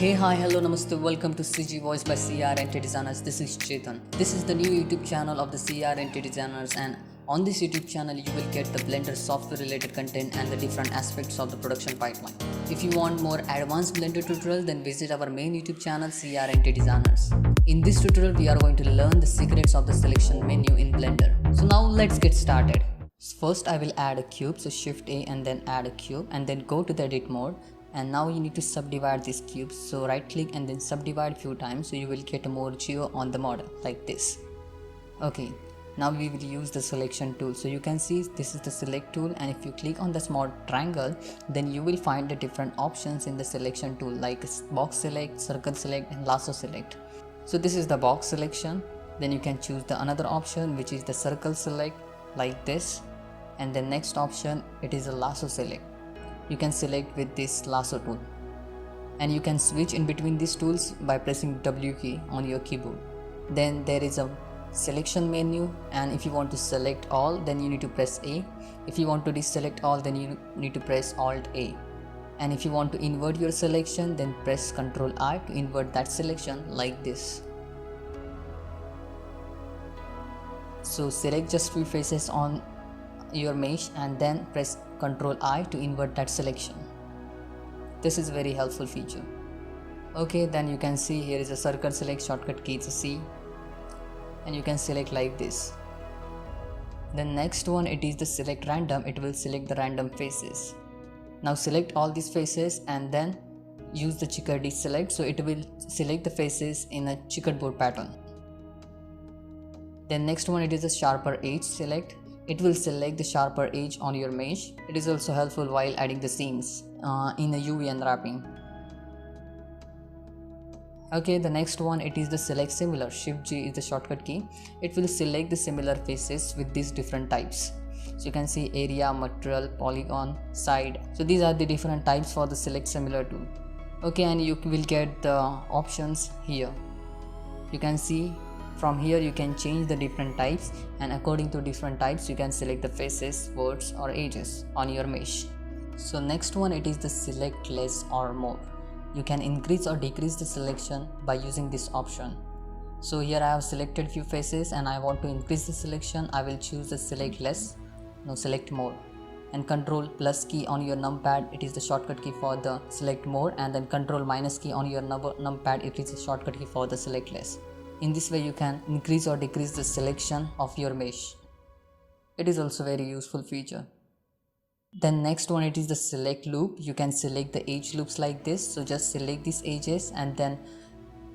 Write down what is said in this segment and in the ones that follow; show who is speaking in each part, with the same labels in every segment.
Speaker 1: Hey, hi, hello, namaste, welcome to CG Voice by CRNT Designers. This is Chetan. This is the new YouTube channel of the CRNT Designers, and on this YouTube channel, you will get the Blender software related content and the different aspects of the production pipeline. If you want more advanced Blender tutorial, then visit our main YouTube channel CRNT Designers. In this tutorial, we are going to learn the secrets of the selection menu in Blender. So now let's get started. First, I will add a cube, so Shift A and then add a cube, and then go to the edit mode. And now you need to subdivide this cube, so right click and then subdivide few times, so you will get more geo on the model like this. Okay, now we will use the selection tool. So you can see this is the select tool, and if you click on the small triangle, then you will find the different options in the selection tool like box select, circle select and lasso select. So this is the box selection. Then you can choose the another option, which is the circle select like this, and the next option it is a lasso select. You can select with this lasso tool, and you can switch in between these tools by pressing W key on your keyboard. Then there is a selection menu, and if you want to select all, then you need to press A. If you want to deselect all, then you need to press Alt A. And if you want to invert your selection, then press Ctrl I to invert that selection like this. So select just few faces on your mesh and then press Ctrl I to invert that selection. This is a very helpful feature. Okay, then you can see here is a circle select, shortcut key is a C, and you can select like this. The next one, it is the select random. It will select the random faces. Now select all these faces and then use the checkered deselect, so it will select the faces in a checkerboard pattern. Then next one, it is a sharper edge select. It will select the sharper edge on your mesh. It is also helpful while adding the scenes in a UV unwrapping. Okay, the next one, it is the select similar. Shift G is the shortcut key. It will select the similar faces with these different types. So you can see area, material, polygon, side. So these are the different types for the select similar tool. Okay, and you will get the options here. You can see from here you can change the different types, and according to different types you can select the faces, words or edges on your mesh. So next one, it is the select less or more. You can increase or decrease the selection by using this option. So here I have selected few faces and I want to increase the selection. I will choose the select less, no select more, and Control plus key on your numpad, it is the shortcut key for the select more, and then Control minus key on your numpad, it is the shortcut key for the select less. In this way you can increase or decrease the selection of your mesh. It is also very useful feature. Then next one, it is the select loop. You can select the edge loops like this. So just select these edges and then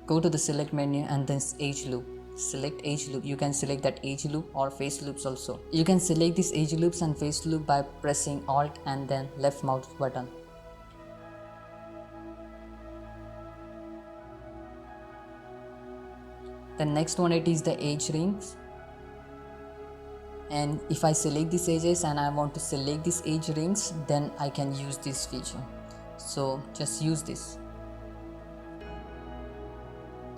Speaker 1: go to the select menu and then edge loop. Select edge loop. You can select that edge loop or face loops also. You can select these edge loops and face loop by pressing Alt and then left mouse button. The next one, it is the edge rings, and if I select these edges and I want to select these edge rings, then I can use this feature. So just use this.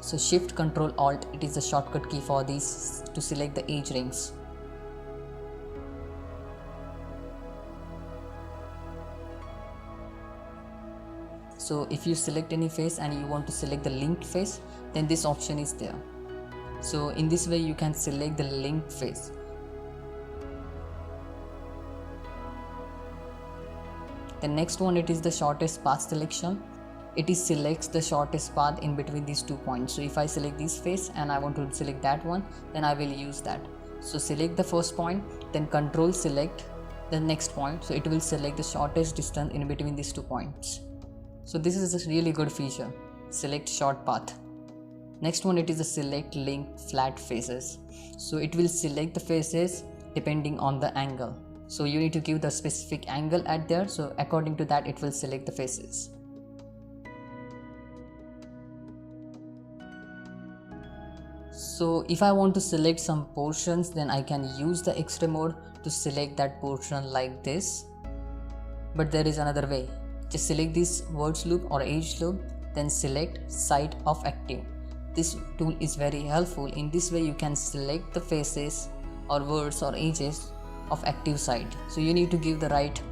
Speaker 1: So Shift Control Alt, it is the shortcut key for these to select the edge rings. So if you select any face and you want to select the linked face, then this option is there. So in this way you can select the linked face. The next one, it is the shortest path selection. It is selects the shortest path in between these 2 points. So if I select this face and I want to select that one, then I will use that. So select the first point, then Control select the next point, so it will select the shortest distance in between these 2 points. So this is a really good feature, select short path. Next one, it is the select link flat faces. So it will select the faces depending on the angle. So you need to give the specific angle at there, so according to that it will select the faces. So if I want to select some portions, then I can use the X-ray mode to select that portion like this. But there is another way. Just select this words loop or edge loop, then select site of active. This tool is very helpful. In this way you can select the faces or words or edges of active site. So you need to give the right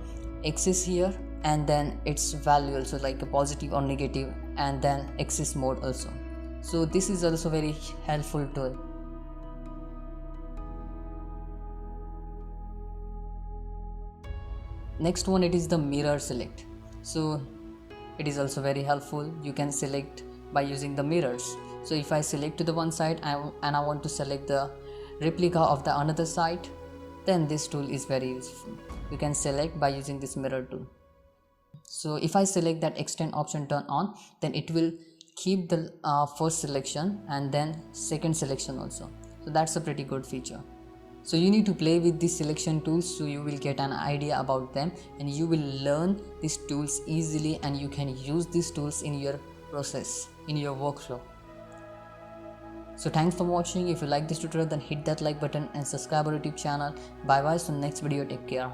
Speaker 1: axis here and then its value also, like a positive or negative and then axis mode also. So this is also very helpful tool. Next one, it is the mirror select. So it is also very helpful. You can select by using the mirrors. So if I select to the one side and I want to select the replica of the another side, then this tool is very useful. You can select by using this mirror tool. So if I select that extend option turn on, then it will keep the first selection and then second selection also. So that's a pretty good feature. So you need to play with these selection tools so you will get an idea about them and you will learn these tools easily, and you can use these tools in your process, in your workflow. So thanks for watching. If you like this tutorial, then hit that like button and subscribe our YouTube channel. Bye bye. So next video, take care.